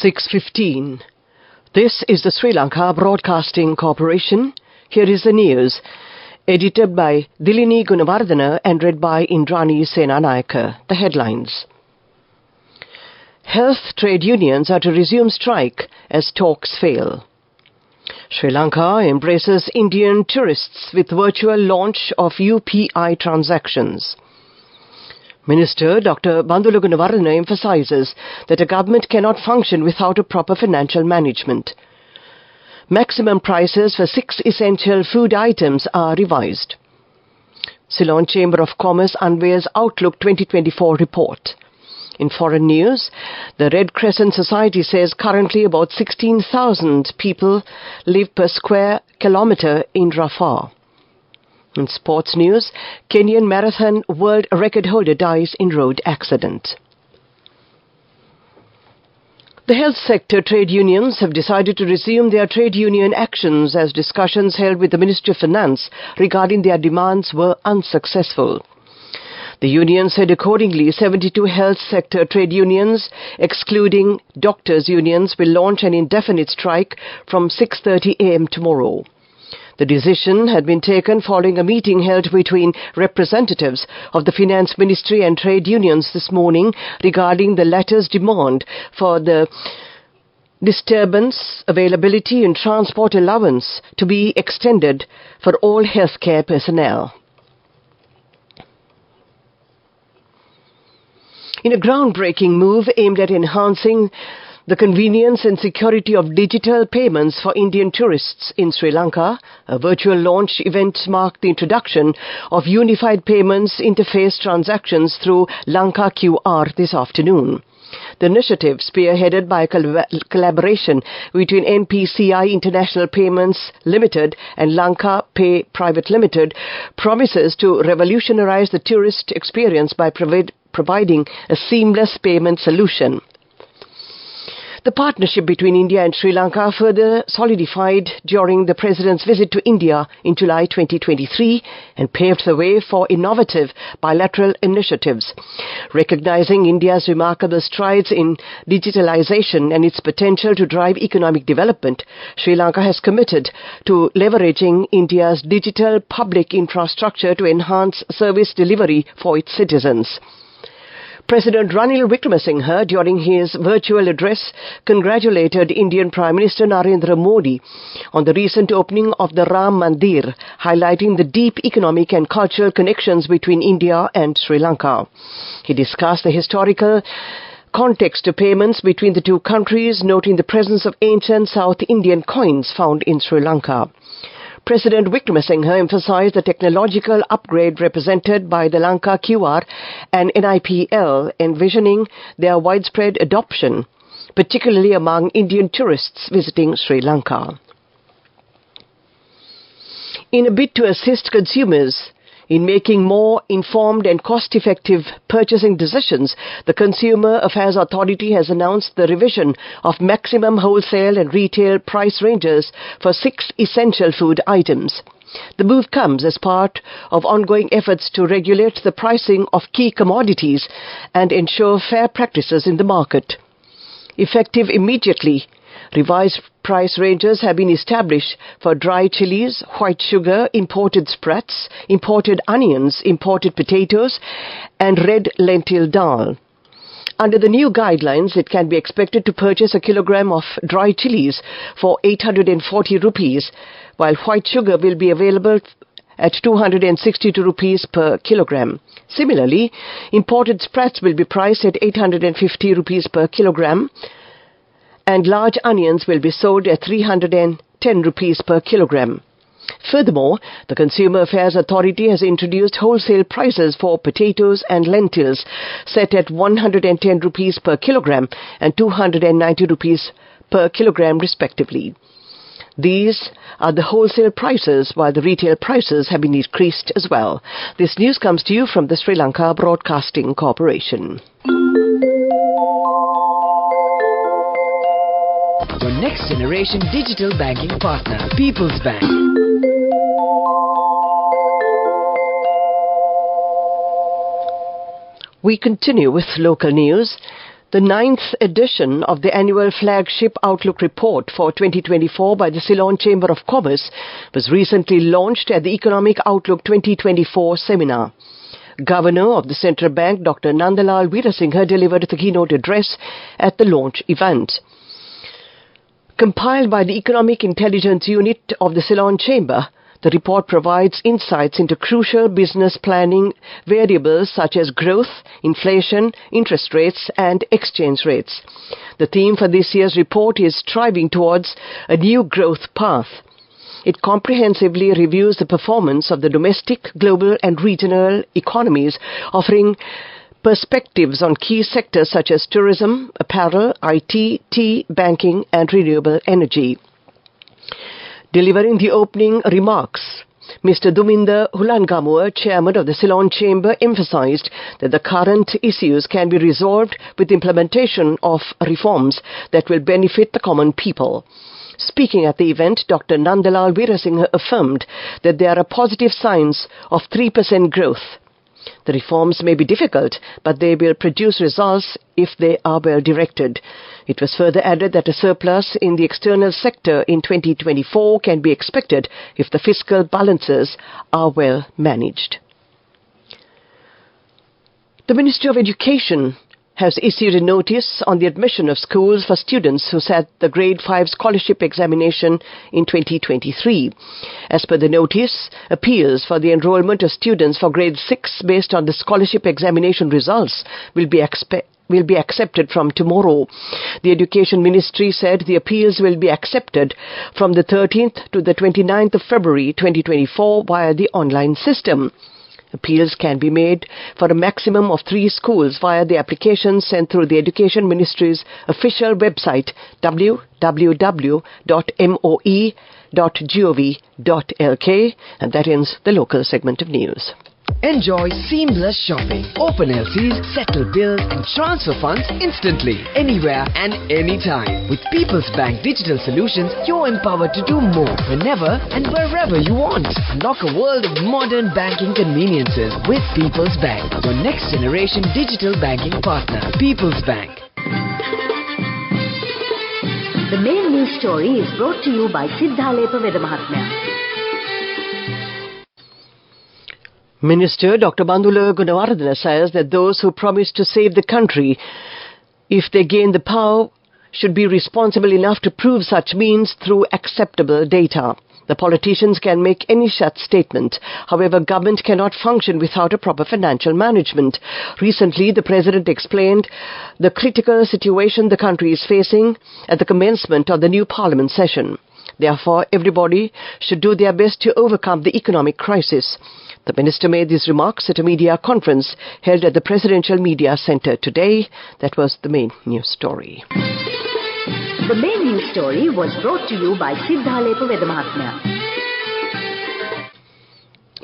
6:15. This is the Sri Lanka Broadcasting Corporation. Here is the news, edited by Dilini Gunawardena and read by Indrani Senanayake. The headlines. Health trade unions are to resume strike as talks fail. Sri Lanka embraces Indian tourists with virtual launch of UPI transactions. Minister Dr. Bandula Gunawardena emphasizes that a government cannot function without a proper financial management. Maximum prices for 6 essential food items are revised. Ceylon Chamber of Commerce unveils Outlook 2024 report. In foreign news, the Red Crescent Society says currently about 16,000 people live per square kilometre in Rafah. In sports news, Kenyan marathon world record holder dies in road accident. The health sector trade unions have decided to resume their trade union actions as discussions held with the Ministry of Finance regarding their demands were unsuccessful. The union said accordingly 72 health sector trade unions, excluding doctors' unions, will launch an indefinite strike from 6:30 a.m. tomorrow. The decision had been taken following a meeting held between representatives of the Finance Ministry and trade unions this morning regarding the latter's demand for the disturbance availability and transport allowance to be extended for all healthcare personnel. In a groundbreaking move aimed at enhancing the convenience and security of digital payments for Indian tourists in Sri Lanka, a virtual launch event marked the introduction of unified payments interface transactions through Lanka QR this afternoon. The initiative, spearheaded by a collaboration between NPCI International Payments Limited and Lanka Pay Private Limited, promises to revolutionize the tourist experience by providing a seamless payment solution. The partnership between India and Sri Lanka further solidified during the President's visit to India in July 2023 and paved the way for innovative bilateral initiatives. Recognizing India's remarkable strides in digitalization and its potential to drive economic development, Sri Lanka has committed to leveraging India's digital public infrastructure to enhance service delivery for its citizens. President Ranil Wickremesinghe, during his virtual address, congratulated Indian Prime Minister Narendra Modi on the recent opening of the Ram Mandir, highlighting the deep economic and cultural connections between India and Sri Lanka. He discussed the historical context of payments between the two countries, noting the presence of ancient South Indian coins found in Sri Lanka. President Wickremesinghe emphasized the technological upgrade represented by the Lanka QR and NIPL, envisioning their widespread adoption, particularly among Indian tourists visiting Sri Lanka. In a bid to assist consumers in making more informed and cost-effective purchasing decisions, the Consumer Affairs Authority has announced the revision of maximum wholesale and retail price ranges for 6 essential food items. The move comes as part of ongoing efforts to regulate the pricing of key commodities and ensure fair practices in the market. Effective immediately, revised price ranges have been established for dry chilies, white sugar, imported sprouts, imported onions, imported potatoes, and red lentil dal. Under the new guidelines, it can be expected to purchase a kilogram of dry chilies for 840 rupees, while white sugar will be available at 262 rupees per kilogram. Similarly, imported sprouts will be priced at 850 rupees per kilogram, and large onions will be sold at 310 rupees per kilogram. Furthermore, the Consumer Affairs Authority has introduced wholesale prices for potatoes and lentils set at 110 rupees per kilogram and 290 rupees per kilogram respectively. These are the wholesale prices, while the retail prices have been increased as well. This news comes to you from the Sri Lanka Broadcasting Corporation. Your next generation digital banking partner, People's Bank. We continue with local news. The 9th edition of the annual flagship Outlook Report for 2024 by the Ceylon Chamber of Commerce was recently launched at the Economic Outlook 2024 seminar. Governor of the Central Bank, Dr. Nandalal Veerasinghe, delivered the keynote address at the launch event. Compiled by the Economic Intelligence Unit of the Ceylon Chamber, the report provides insights into crucial business planning variables such as growth, inflation, interest rates, and exchange rates. The theme for this year's report is striving towards a new growth path. It comprehensively reviews the performance of the domestic, global, and regional economies, offering perspectives on key sectors such as tourism, apparel, IT, tea, banking, and renewable energy. Delivering the opening remarks, Mr. Duminder Hulangamur, chairman of the Ceylon Chamber, emphasized that the current issues can be resolved with implementation of reforms that will benefit the common people. Speaking at the event, Dr. Nandalal Veerasinghe affirmed that there are positive signs of 3% growth. The reforms may be difficult, but they will produce results if they are well directed. It was further added that a surplus in the external sector in 2024 can be expected if the fiscal balances are well managed. The Ministry of Education has issued a notice on the admission of schools for students who sat the Grade 5 scholarship examination in 2023. As per the notice, appeals for the enrollment of students for Grade 6 based on the scholarship examination results will be accepted from tomorrow. The Education Ministry said the appeals will be accepted from the 13th to the 29th of February 2024 via the online system. Appeals can be made for a maximum of 3 schools via the application sent through the Education Ministry's official website www.moe.gov.lk, and that ends the local segment of news. Enjoy seamless shopping. Open LCs, settle bills and transfer funds instantly, anywhere and anytime. With People's Bank Digital Solutions, you're empowered to do more, whenever and wherever you want. Unlock a world of modern banking conveniences with People's Bank, your next generation digital banking partner. People's Bank. The main news story is brought to you by Sinhala Mahatmya. Minister Dr. Bandula Gunawardena says that those who promise to save the country, if they gain the power, should be responsible enough to prove such means through acceptable data. The politicians can make any such statement. However, government cannot function without a proper financial management. Recently, the President explained the critical situation the country is facing at the commencement of the new Parliament session. Therefore, everybody should do their best to overcome the economic crisis. The Minister made these remarks at a media conference held at the Presidential Media Centre today. That was the main news story. The main news story was brought to you by Sinhala Mahatmya.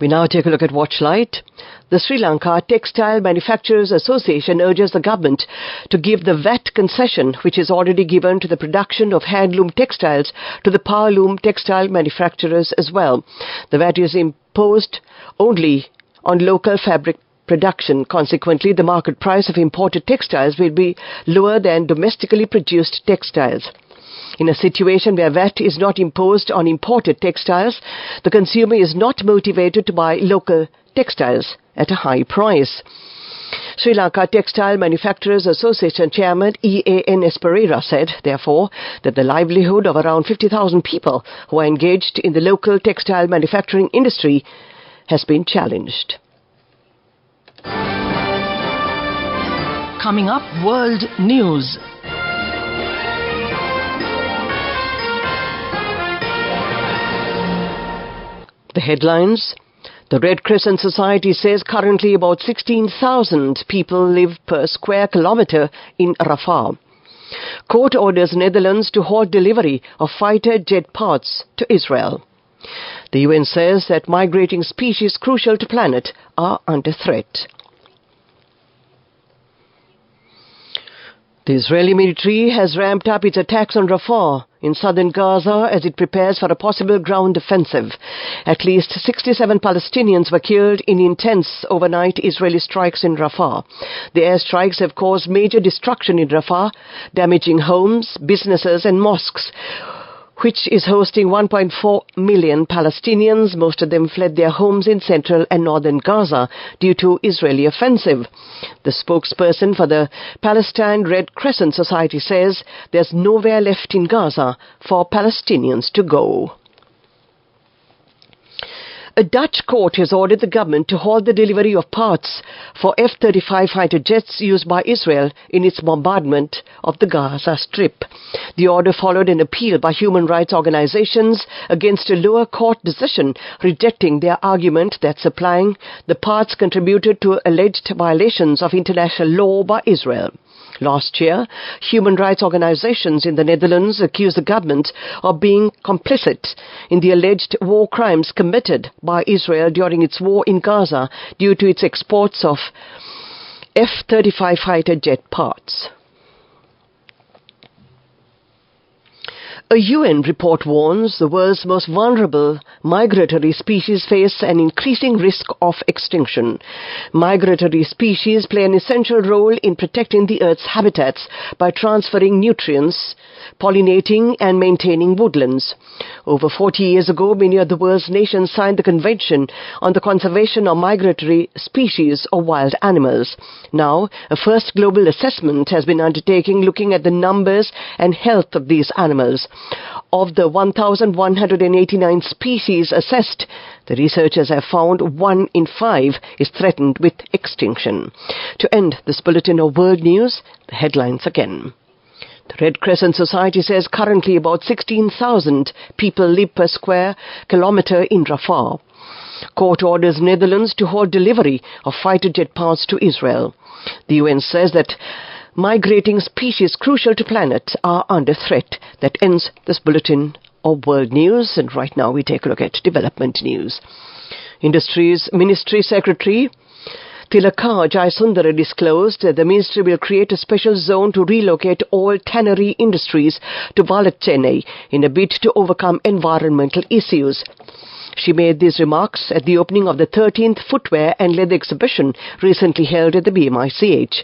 We now take a look at Watchlight. The Sri Lanka Textile Manufacturers Association urges the government to give the VAT concession which is already given to the production of handloom textiles to the powerloom textile manufacturers as well. The VAT is imposed only on local fabric production. Consequently, the market price of imported textiles will be lower than domestically produced textiles. In a situation where VAT is not imposed on imported textiles, the consumer is not motivated to buy local textiles at a high price. Sri Lanka Textile Manufacturers Association Chairman E.A.N.S. Pereira said, therefore, that the livelihood of around 50,000 people who are engaged in the local textile manufacturing industry has been challenged. Coming up, World News. The headlines. The Red Crescent Society says currently about 16,000 people live per square kilometre in Rafah. Court orders Netherlands to halt delivery of fighter jet parts to Israel. The UN says that migrating species crucial to planet are under threat. The Israeli military has ramped up its attacks on Rafah in southern Gaza as it prepares for a possible ground offensive. At least 67 Palestinians were killed in intense overnight Israeli strikes in Rafah. The airstrikes have caused major destruction in Rafah, damaging homes, businesses and mosques, which is hosting 1.4 million Palestinians. Most of them fled their homes in central and northern Gaza due to Israeli offensive. The spokesperson for the Palestine Red Crescent Society says there's nowhere left in Gaza for Palestinians to go. A Dutch court has ordered the government to halt the delivery of parts for F-35 fighter jets used by Israel in its bombardment of the Gaza Strip. The order followed an appeal by human rights organizations against a lower court decision rejecting their argument that supplying the parts contributed to alleged violations of international law by Israel. Last year, human rights organizations in the Netherlands accused the government of being complicit in the alleged war crimes committed by Israel during its war in Gaza due to its exports of F-35 fighter jet parts. A UN report warns the world's most vulnerable migratory species face an increasing risk of extinction. Migratory species play an essential role in protecting the Earth's habitats by transferring nutrients, pollinating and maintaining woodlands. Over 40 years ago, many of the world's nations signed the Convention on the Conservation of Migratory Species of Wild Animals. Now, a first global assessment has been undertaken looking at the numbers and health of these animals. Of the 1,189 species assessed, the researchers have found 1 in 5 is threatened with extinction. To end this bulletin of world news, the headlines again. The Red Crescent Society says currently about 16,000 people live per square kilometre in Rafah. Court orders Netherlands to halt delivery of fighter jet parts to Israel. The UN says that migrating species crucial to planet are under threat. That ends this bulletin of world news, and right now we take a look at development news. Industries Ministry Secretary Tilaka Jayasundara disclosed that the ministry will create a special zone to relocate all tannery industries to Chennai in a bid to overcome environmental issues. She made these remarks at the opening of the 13th Footwear and Leather Exhibition recently held at the BMICH.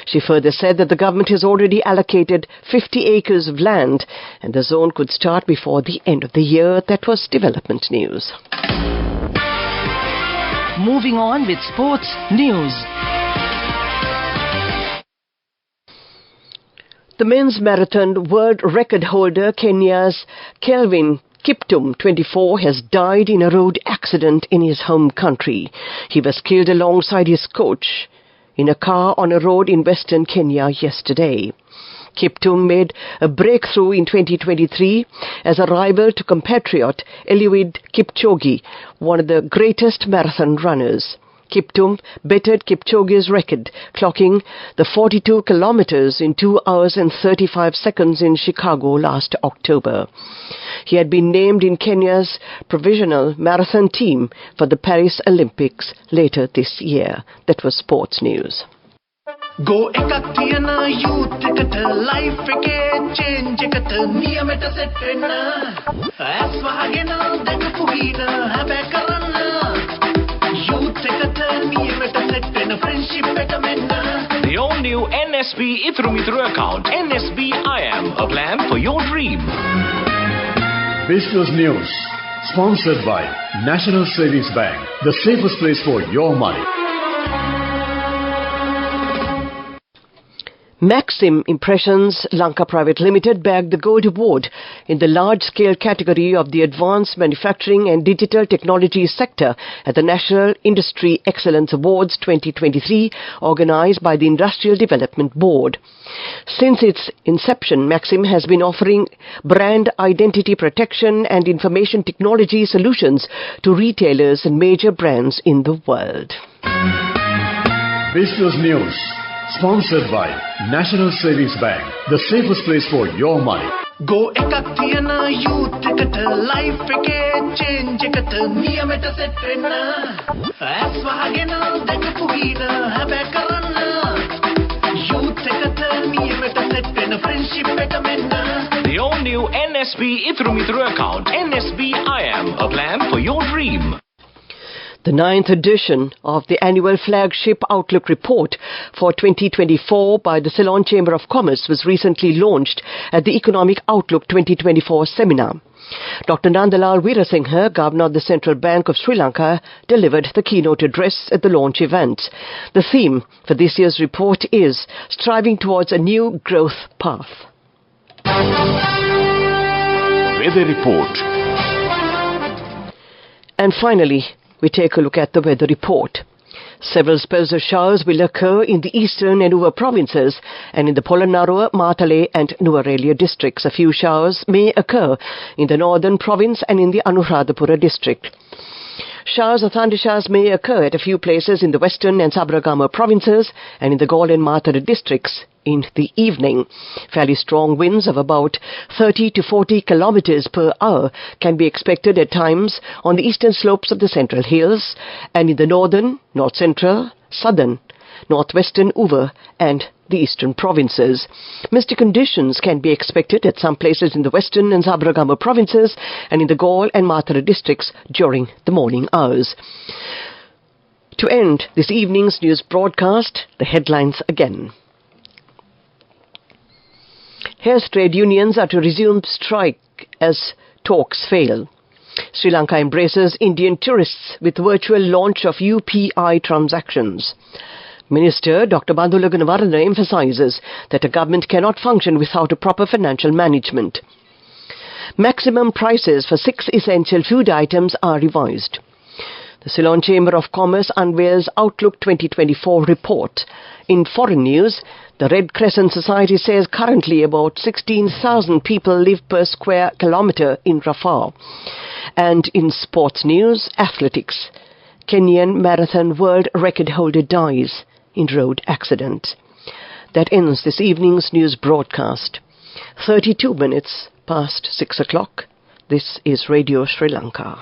She further said that the government has already allocated 50 acres of land and the zone could start before the end of the year. That was development news. Moving on with sports news. The men's marathon world record holder Kenya's Kelvin Kiptum, 24, has died in a road accident in his home country. He was killed alongside his coach in a car on a road in western Kenya yesterday. Kiptum made a breakthrough in 2023 as a rival to compatriot Eliud Kipchoge, one of the greatest marathon runners. Kiptum bettered Kipchoge's record, clocking the 42 kilometers in 2 hours and 35 seconds in Chicago last October. He had been named in Kenya's provisional marathon team for the Paris Olympics later this year. That was sports news. Go ekatiyana youth ekata life eke change ekata niyameta setna aswahagena dekupugina habekarana youth ekata niyameta setna friendship ekamenna. The all-new NSB Ithumitru account, NSB IAM, a plan for your dream. Business News, sponsored by National Savings Bank, the safest place for your money. Maxim Impressions Lanka Private Limited bagged the Gold Award in the large-scale category of the Advanced Manufacturing and Digital Technology sector at the National Industry Excellence Awards 2023, organized by the Industrial Development Board. Since its inception, Maxim has been offering brand identity protection and information technology solutions to retailers and major brands in the world. Business News, sponsored by National Savings Bank, the safest place for your money. Go ekatiyana youth ekata life eke change ekata niyameta setna aswahagena dekupugina habekarana youth ekata niyameta setna friendship ekamenna. The all-new NSB NSB Ithumitru account. NSB IM, a plan for your dream. The 9th edition of the annual flagship Outlook report for 2024 by the Ceylon Chamber of Commerce was recently launched at the Economic Outlook 2024 seminar. Dr. Nandalal Veerasinghe, Governor of the Central Bank of Sri Lanka, delivered the keynote address at the launch event. The theme for this year's report is Striving Towards a New Growth Path. Weather report. And finally, we take a look at the weather report. Several spells of showers will occur in the eastern and Nuwa provinces and in the Polonnaruwa, Matale and Nuwara districts. A few showers may occur in the northern province and in the Anuradhapura district. Showers or thundershowers may occur at a few places in the western and Sabaragama provinces and in the Galle and Matara districts in the evening. Fairly strong winds of about 30 to 40 kilometers per hour can be expected at times on the eastern slopes of the Central Hills and in the northern, north central, southern, northwestern Uva and the eastern provinces. Misty conditions can be expected at some places in the western and Sabaragama provinces and in the Galle and Matara districts during the morning hours. To end this evening's news broadcast, the headlines again. Hairs trade unions are to resume strike as talks fail. Sri Lanka embraces Indian tourists with virtual launch of UPI transactions. Minister Dr. Bandula Gunavarana emphasizes that a government cannot function without a proper financial management. Maximum prices for 6 essential food items are revised. The Ceylon Chamber of Commerce unveils Outlook 2024 report. In foreign news, the Red Crescent Society says currently about 16,000 people live per square kilometre in Rafah. And in sports news, athletics. Kenyan marathon world record holder dies in road accident. That ends this evening's news broadcast. 32 minutes past 6 o'clock. This is Radio Sri Lanka.